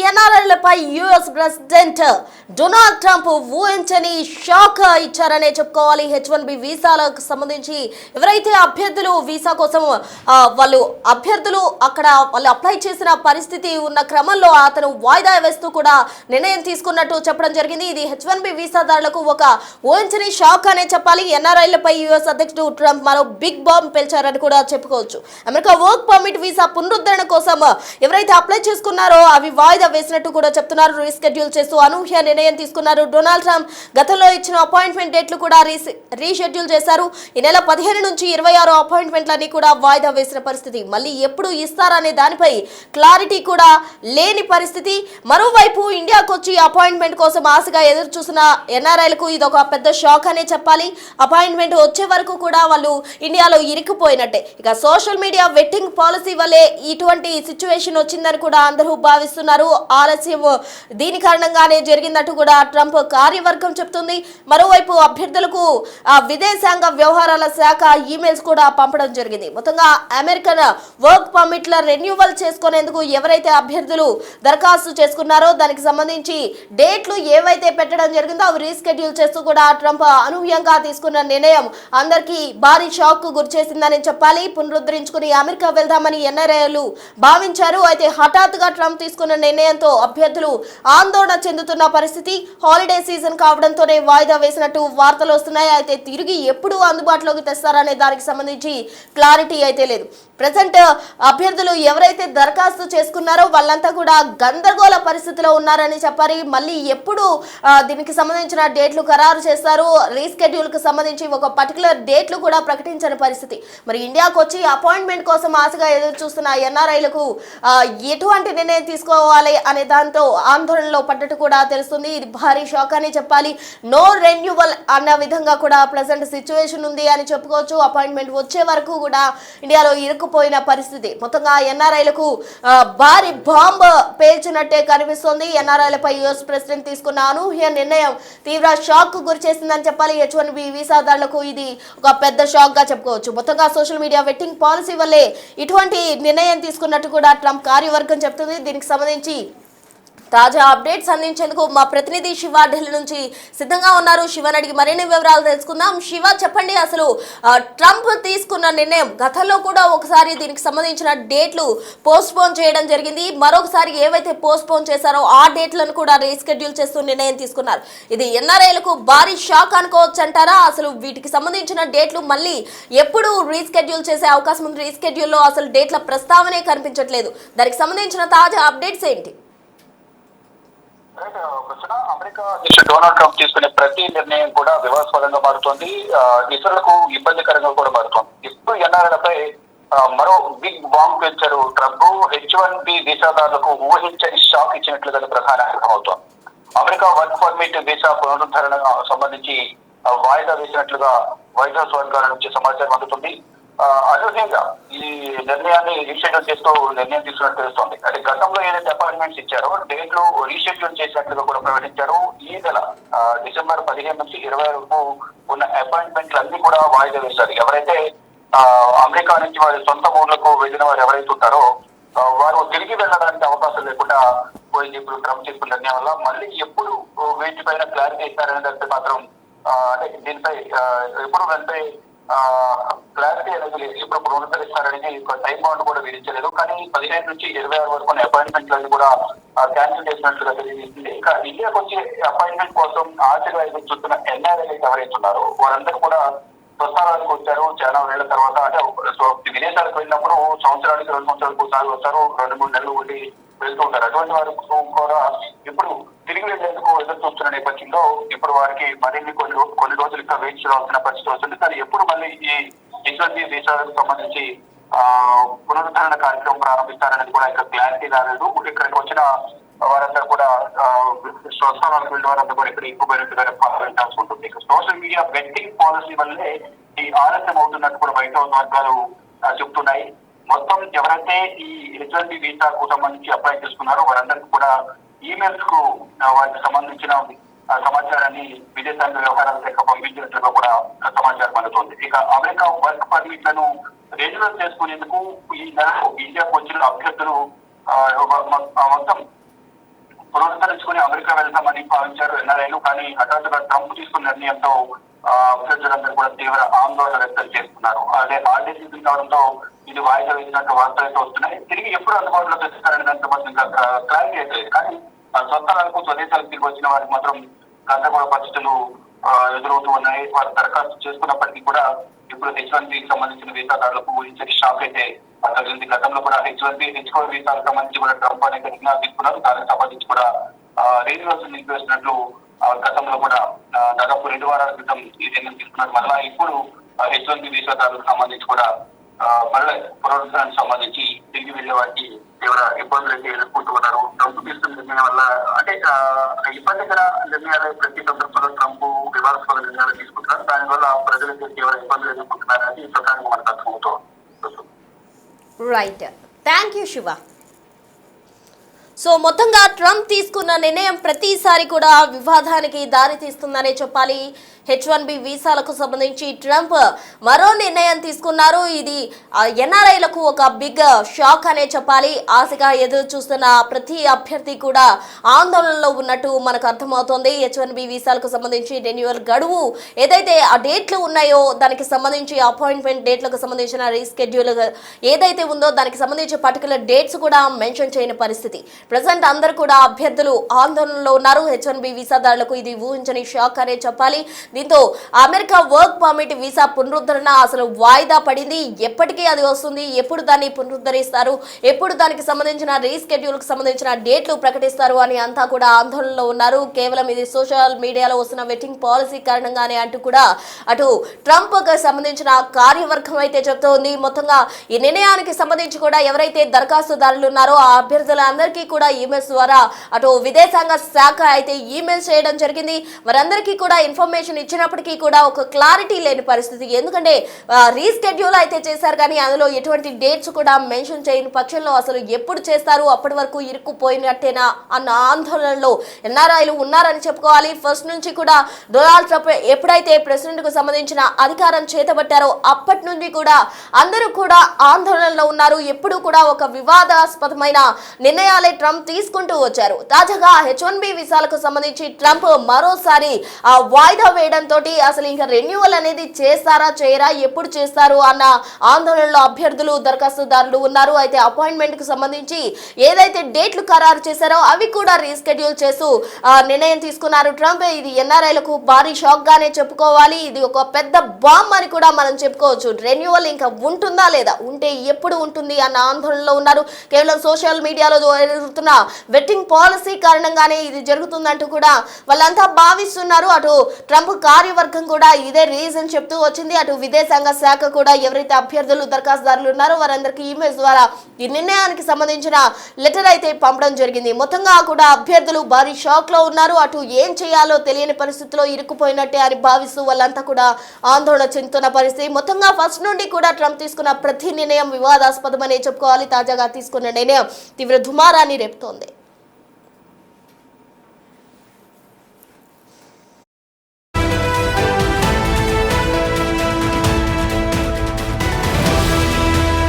ఎన్ఆర్ఐలపై US president Donald Trump ఊహించని shock ఇచ్చారనే చెప్పుకోవాలి. H1B వీసాలకు సంబంధించి ఎవరైతే అభ్యర్థులు వీసా కోసం వాళ్ళు అప్లై చేసిన పరిస్థితి ఉన్న క్రమంలో అతను వాయిదా వేస్తూ కూడా నిర్ణయం తీసుకున్నట్టు చెప్పడం జరిగింది. ఇది H1B వీసాదారులకు ఒక ఊహించని షాక్ అనే చెప్పాలి. ఎన్ఆర్ఐలపై యుఎస్ అధ్యక్షుడు ట్రంప్ మరో బిగ్ బాంబ్ పేల్చారని కూడా చెప్పుకోవచ్చు. అమెరికా వర్క్ పర్మిట్ వీసా పునరుద్ధరణ కోసం ఎవరైతే అప్లై చేసుకున్నారో అవి వాయిదా వేసినట్టు కూడా చెప్తున్నారు. రీషెడ్యూల్ చేస్తూ అనూహ్య నిర్ణయం తీసుకున్నారు. డొనాల్డ్ ట్రంప్ గతంలో ఇచ్చిన అపాయింట్మెంట్ డేట్లు కూడా రీషెడ్యూల్ చేశారు. ఈ నెల 15 నుంచి 26 అపాయింట్మెంట్లన్నీ కూడా వాయిదా వేసిన పరిస్థితి. మళ్ళీ ఎప్పుడు ఇస్తారనే దానిపై క్లారిటీ కూడా లేని పరిస్థితి. మరోవైపు ఇండియాకు వచ్చి అపాయింట్మెంట్ కోసం ఆశగా ఎదురు చూసిన ఎన్ఆర్ఐలకు ఇది ఒక పెద్ద షాక్ అనే చెప్పాలి. అపాయింట్మెంట్ వచ్చే వరకు కూడా వాళ్ళు ఇండియాలో ఇరుక్కుపోయినట్టే. ఇక సోషల్ మీడియా వెట్టింగ్ పాలసీ వల్లే ఇటువంటి సిచ్యువేషన్ వచ్చిందని కూడా అందరూ భావిస్తున్నారు. ఆలస్యం దీని కారణంగానే జరిగిందంటూ కూడా ట్రంప్ కార్యవర్గం చెప్తుంది. మరోవైపు అభ్యర్థులకు విదేశాంగ వ్యవహారాల శాఖ ఈమెయిల్స్ కూడా పంపడం జరిగింది. మొత్తంగా అమెరికన్ వర్క్ పర్మిట్ల రెన్యూవల్ చేసుకునేందుకు ఎవరైతే అభ్యర్థులు దరఖాస్తు చేసుకున్నారో దానికి సంబంధించి డేట్లు ఏవైతే పెట్టడం జరిగిందో అవి రీస్కెడ్యూల్ చేస్తూ కూడా ట్రంప్ అనూహ్యంగా తీసుకున్న నిర్ణయం అందరికీ భారీ షాక్ కు గురిచేసిందని చెప్పాలి. పునరుద్ధరించుకుని అమెరికా వెళ్దామని ఎన్ఆర్ఐలు భావించారు. అయితే హఠాత్తుగా ట్రంప్ తీసుకున్న నిర్ణయంతో అభ్యర్థులు ఆందోళన చెందుతున్న పరిస్థితి. హాలిడే సీజన్ కావడంతోనే వాయిదా వేసినట్టు వార్తలు వస్తున్నాయి. అయితే తిరిగి ఎప్పుడు అందుబాటులోకి తెస్తారనే దానికి సంబంధించి క్లారిటీ అయితే లేదు. ప్రెసెంట్ అభ్యర్థులు ఎవరైతే దరఖాస్తు చేసుకున్నారో వాళ్ళంతా కూడా గందరగోళ పరిస్థితిలో ఉన్నారని చెప్పాలి. మళ్ళీ ఎప్పుడు దీనికి సంబంధించిన డేట్లు ఖరారు చేస్తారు, రీస్కెడ్యూల్ కు సంబంధించి ఒక పర్టికులర్ డేట్లు కూడా ప్రకటించని పరిస్థితి. మరి ఇండియాకు వచ్చి అపాయింట్మెంట్ కోసం ఆశగా ఎదురు చూస్తున్న ఎన్ఆర్ఐలకు ఎటువంటి నిర్ణయం తీసుకోవాలి అనే దాంతో ఆందోళనలో పడ్డట్టు కూడా తెలుస్తుంది. ఇది భారీ షాక్ అని చెప్పాలి. నో రెన్యూవల్ అన్న విధంగా కూడా ప్రెసెంట్ సిచ్యువేషన్ ఉంది అని చెప్పుకోవచ్చు. అపాయింట్మెంట్ వచ్చే వరకు కూడా ఇండియాలో ఇరుక్కుపోయిన పరిస్థితి. మొత్తంగా ఎన్ఆర్ఐలకు భారీ బాంబ్ పేల్చినట్టే కనిపిస్తోంది. ఎన్ఆర్ఐలపై యుఎస్ ప్రెసిడెంట్ తీసుకున్న అనూహ్య నిర్ణయం తీవ్ర షాక్ కు గురి చేసిందని చెప్పాలి. H1B వీసాదారులకు ఇది ఒక పెద్ద షాక్ గా చెప్పుకోవచ్చు. మొత్తంగా సోషల్ మీడియా వెట్టింగ్ పాలసీ వల్లే ఇటువంటి నిర్ణయం తీసుకున్నట్టు కూడా ట్రంప్ కార్యవర్గం చెప్తుంది. దీనికి సంబంధించి తాజా అప్డేట్స్ అందించేందుకు మా ప్రతినిధి శివ ఢిల్లీ నుంచి సిద్ధంగా ఉన్నారు. శివని అడిగి మరిన్ని వివరాలు తెలుసుకుందాం. శివ, చెప్పండి, అసలు ట్రంప్ తీసుకున్న నిర్ణయం గతంలో కూడా ఒకసారి దీనికి సంబంధించిన డేట్లు పోస్ట్ పోన్ చేయడం జరిగింది. మరొకసారి ఏవైతే పోస్ట్ పోన్ చేశారో ఆ డేట్లను కూడా రీస్కెడ్యూల్ చేస్తూ నిర్ణయం తీసుకున్నారు. ఇది ఎన్ఆర్ఐలకు భారీ షాక్ అనుకోవచ్చు అంటారా? అసలు వీటికి సంబంధించిన డేట్లు మళ్ళీ ఎప్పుడు రీస్కెడ్యూల్ చేసే అవకాశం ఉంది? రీస్కెడ్యూల్లో అసలు డేట్ల ప్రస్తావనే కనిపించట్లేదు. దానికి సంబంధించిన తాజా అప్డేట్స్ ఏంటి? అమెరికా అధ్యక్షుడు డొనాల్డ్ ట్రంప్ తీసుకునే ప్రతి నిర్ణయం కూడా వివాదాస్పదంగా మారుతోంది, ఇతరులకు ఇబ్బందికరంగా కూడా మారుతోంది. ఇప్పుడు ఎన్ఆర్ఐలపై మరో బిగ్ బాంబ్ పెంచారు ట్రంప్. H1B వీసాదారులకు ఊహించని షాక్ ఇచ్చినట్లుగా ప్రధాన అర్థమవుతోంది. అమెరికా వర్క్ పర్మిట్ వీసా పునరుద్ధరణ సంబంధించి వాయిదా వేసినట్లుగా వైట్ హౌస్ వర్గాల నుంచి సమాచారం అందుతుంది. అనూహ్యంగా ఈ నిర్ణయాన్ని రీషెడ్యూల్ చేస్తూ నిర్ణయం తీసుకున్నట్టు తెలుస్తోంది. అంటే గతంలో ఏదైతే అపాయింట్మెంట్స్ ఇచ్చారో డేట్లు రీషెడ్యూల్ చేసినట్లుగా కూడా ప్రకటించారు. ఈ నెల డిసెంబర్ 15 నుంచి 20 వరకు ఉన్న అపాయింట్మెంట్లు అన్ని కూడా వాయిదా వేశారు. ఎవరైతే అమెరికా నుంచి వారి సొంత ఊర్లకు వెళ్ళిన వారు ఎవరైతే ఉంటారో వారు తిరిగి వెళ్ళడానికి అవకాశం లేకుండా పోయింది. ఇప్పుడు ట్రంప్ తీసుకున్న నిర్ణయం వల్ల మళ్ళీ ఎప్పుడు వీటిపైన క్లారిటీ ఇస్తారనే దానిపై మాత్రం అంటే దీనిపై ఎప్పుడు వెళ్తే క్లారిటీ అనేది లేదు. ఎప్పుడు పునరుద్ధరిస్తారనేది టైం బాండ్ కూడా విధించలేదు. కానీ 15 నుంచి 26 వరకు అపాయింట్మెంట్లన్నీ కూడా క్యాన్సిల్ చేసినట్లుగా తెలియజేసింది. ఇక ఇండియాకు వచ్చే అపాయింట్మెంట్ కోసం ఆశగా ఎదురు చూస్తున్న ఎన్ఆర్ఐ ఎవరైతే ఉన్నారో వారందరూ కూడా ప్రస్థానానికి వచ్చారు. చాలా వేళ్ల తర్వాత అంటే విదేశాలకు వెళ్ళినప్పుడు సంవత్సరానికి 2 సంవత్సరాలకు ఒకసారి వస్తారు, 2-3 నెలలు ఉండి వెళ్తూ ఉంటారు. అటువంటి వారు కూడా ఇప్పుడు తిరిగి వెళ్లేందుకు ఎదురు చూస్తున్న నేపథ్యంలో ఇప్పుడు వారికి మరిన్ని కొన్ని రోజులు ఇంకా వెయిట్ చేయాల్సిన పరిస్థితి వస్తుంది. కానీ ఎప్పుడు మళ్ళీ ఈ H1B వీసాలకు సంబంధించి పునరుద్ధరణ కార్యక్రమం ప్రారంభిస్తారనేది కూడా ఇంకా క్లారిటీ రాలేదు. ఇక్కడికి వచ్చిన వారందరూ కూడా స్వస్థానాలకు వెళ్ళిన వారందరూ కూడా ఇక్కడ ఎక్కువైనట్టుగానే భావించాల్సి ఉంటుంది. సోషల్ మీడియా వెట్టింగ్ పాలసీ వల్లే ఈ ఆలస్యం అవుతున్నట్టు కూడా వైట్ హౌస్ వర్గాలు చెప్తున్నాయి. మొత్తం ఎవరైతే ఈ H1B వీసాకు సంబంధించి అప్లై చేసుకున్నారో వారందరికీ కూడా ఈమెయిల్స్ కు వారికి సంబంధించిన సమాచారాన్ని విదేశాంగ వ్యవహారాల శాఖ పంపించినట్లుగా కూడా సమాచారం అందుతోంది. ఇక అమెరికా వర్క్ పర్మిట్లను రెన్యువల్ చేసుకునేందుకు ఈ నెలకు ఇండియాకు వచ్చిన అభ్యర్థులు మొత్తం పునరుద్ధరించుకుని అమెరికా వెళ్తామని భావించారు ఎన్ఆర్ఐలు. కానీ హఠాత్తుగా ట్రంప్ తీసుకున్న నిర్ణయంతో అభ్యర్థులందరూ కూడా తీవ్ర ఆందోళన వ్యక్తం చేస్తున్నారు. అదే హాలిడే సీజన్ కావడంతో ఇది వాయిదా వేసినట్టు వార్తలు అయితే వస్తున్నాయి. తిరిగి ఎప్పుడు అందుబాటులో తెచ్చుతారనే దాంతో మాత్రం ఇంకా క్లారిటీ అయితే లేదు. కానీ స్వస్థలాలకు స్వదేశాలకు తిరిగి వచ్చిన వారికి మాత్రం గందరగోళ పరిస్థితులు ఎదురవుతూ ఉన్నాయి. వారు దరఖాస్తు చేసుకున్నప్పటికీ కూడా ఇప్పుడు H1B సంబంధించిన వీసాదారులకు ఊహించని షాక్ అయితే తగిలింది. గతంలో కూడా H1B H4 వీసాలకు సంబంధించి కూడా ట్రంప్ అనేక నిర్ణయాలు తీసుకున్నారు. దానికి సంబంధించి కూడా రెన్యువల్స్ నిలిపివేసినట్లు గతంలో కూడా దాదాపు 2 వారాల క్రితం ఈ నిర్ణయం తీసుకున్నారు. మళ్ళా ఇప్పుడు H1B వీసాదారులకు సంబంధించి కూడా మళ్ళీ పునరుద్ధరణకు సంబంధించి తిరిగి వెళ్లే వారికి తీవ్ర ఇబ్బందులు అయితే ఎదుర్కొంటూ ఉన్నారు. ట్రంప్ తీసుకున్న నిర్ణయం వల్ల అంటే ఇబ్బందికర నిర్ణయాలు ప్రతి సందర్భంలో ట్రంప్ వివాదాస్పద నిర్ణయాలు తీసుకుంటున్నారు. దానివల్ల ప్రజలైతే తీవ్ర ఇబ్బందులు ఎదుర్కొంటున్నారని ఈ ప్రకారంగా మనకు అర్థమవుతుంది. Right, thank you Shiva. So మొత్తంగా ట్రంప్ తీసుకున్న నిర్ణయం ప్రతిసారి కూడా వివాదానికి దారి తీస్తుందనే చెప్పాలి. H1B వీసాలకు సంబంధించి ట్రంప్ మరో నిర్ణయం తీసుకున్నారు. ఇది ఎన్ఆర్ఐలకు ఒక బిగ్ షాక్ అనే చెప్పాలి. ఆశగా ఎదురు చూస్తున్న ప్రతి అభ్యర్థి కూడా ఆందోళనలో ఉన్నట్టు మనకు అర్థమవుతోంది. H1B వీసాలకు సంబంధించి రెన్యువల్ గడువు ఏదైతే ఆ డేట్లు ఉన్నాయో దానికి సంబంధించి అపాయింట్మెంట్ డేట్లకు సంబంధించిన రీస్కెడ్యూల్ ఏదైతే ఉందో దానికి సంబంధించి పర్టికులర్ డేట్స్ కూడా మెన్షన్ చేయని పరిస్థితి. ప్రజెంట్ అందరూ కూడా అభ్యర్థులు ఆందోళనలో ఉన్నారు. H1B వీసాదారులకు ఇది ఊహించని షాక్ అనే చెప్పాలి. దీంతో అమెరికా వర్క్ పర్మిట్ వీసా పునరుద్ధరణ అసలు వాయిదా పడింది. ఎప్పటికీ అది వస్తుంది, ఎప్పుడు దాన్ని పునరుద్ధరిస్తారు, ఎప్పుడు దానికి సంబంధించిన రీస్కెడ్యూల్ కు సంబంధించిన డేట్లు ప్రకటిస్తారు అని అంతా కూడా ఆందోళనలో ఉన్నారు. కేవలం ఇది సోషల్ మీడియాలో వస్తున్న వెట్టింగ్ పాలసీ కారణంగానే అంటూ కూడా అటు ట్రంప్ కు సంబంధించిన కార్యవర్గం అయితే చెప్తోంది. మొత్తంగా ఈ నిర్ణయానికి సంబంధించి కూడా ఎవరైతే దరఖాస్తుదారులు ఉన్నారో ఆ అభ్యర్థులందరికీ కూడా ఈమెయిల్స్ ద్వారా అటు విదేశాంగ శాఖ అయితే ఈమెయిల్స్ చేయడం జరిగింది. వారందరికీ కూడా ఇన్ఫర్మేషన్ ఇచ్చినప్పటికీ కూడా ఒక క్లారిటీ లేని పరిస్థితి. ఎందుకంటే రీస్కెడ్యూల్ అయితే చేశారు కానీ అందులో ఎటువంటి డేట్స్ కూడా మెన్షన్ చేయని పక్షంలో అసలు ఎప్పుడు చేస్తారు, అప్పటి వరకు ఇరుక్కుపోయినట్టేనా అన్న ఆందోళనలో ఎన్ఆర్ఐలు ఉన్నారని చెప్పుకోవాలి. ఫస్ట్ నుంచి కూడా డొనాల్డ్ ట్రంప్ ఎప్పుడైతే ప్రెసిడెంట్ కు సంబంధించిన అధికారం చేతబట్టారో అప్పటి నుండి కూడా అందరూ కూడా ఆందోళనలో ఉన్నారు. ఎప్పుడు కూడా ఒక వివాదాస్పదమైన నిర్ణయాలే ట్రంప్ తీసుకుంటూ వచ్చారు. తాజాగా H1B వీసాలకు సంబంధించి ట్రంప్ మరోసారి వాయిదా వేయడంతో అసలు ఇంకా రెన్యువల్ అనేది చేస్తారా చేయరా, ఎప్పుడు చేస్తారు అన్న ఆందోళనలో అభ్యర్థులు దరఖాస్తుదారులు ఉన్నారు. అయితే అపాయింట్మెంట్ కు సంబంధించి ఏదైతే డేట్లు ఖరారు చేశారో అవి కూడా రీస్కెడ్యూల్ చేస్తూ నిర్ణయం తీసుకున్నారు ట్రంప్. ఇది ఎన్ఆర్ఐలకు భారీ షాక్ గానే చెప్పుకోవాలి. ఇది ఒక పెద్ద బాంబ్ అని కూడా మనం చెప్పుకోవచ్చు. రెన్యువల్ ఇంకా ఉంటుందా లేదా, ఉంటే ఎప్పుడు ఉంటుంది అన్న ఆందోళనలో ఉన్నారు. కేవలం సోషల్ మీడియాలో జరుగుతున్న వెట్టింగ్ పాలసీ కారణంగానే ఇది జరుగుతుందంటూ కూడా వాళ్ళంతా భావిస్తున్నారు. అటు ట్రంప్ కార్యవర్గం కూడా ఇదే రీజన్ చెప్తూ వచ్చింది. అటు విదేశాంగ శాఖ కూడా ఎవరైతే అభ్యర్థులు దరఖాస్తుదారులు ఉన్నారో వారందరికీ ఈమెయిల్స్ ద్వారా ఈ నిర్ణయానికి సంబంధించిన లెటర్ అయితే పంపడం జరిగింది. మొత్తంగా కూడా అభ్యర్థులు భారీ షాక్ లో ఉన్నారు. అటు ఏం చేయాలో తెలియని పరిస్థితిలో ఇరుక్కుపోయినట్టే అని భావిస్తూ వాళ్ళంతా కూడా ఆందోళన చెందుతున్న పరిస్థితి. మొత్తంగా ఫస్ట్ నుండి కూడా ట్రంప్ తీసుకున్న ప్రతి నిర్ణయం వివాదాస్పదమని చెప్పుకోవాలి. తాజాగా తీసుకున్న నిర్ణయం తీవ్ర దుమారాన్ని రేపుతోంది.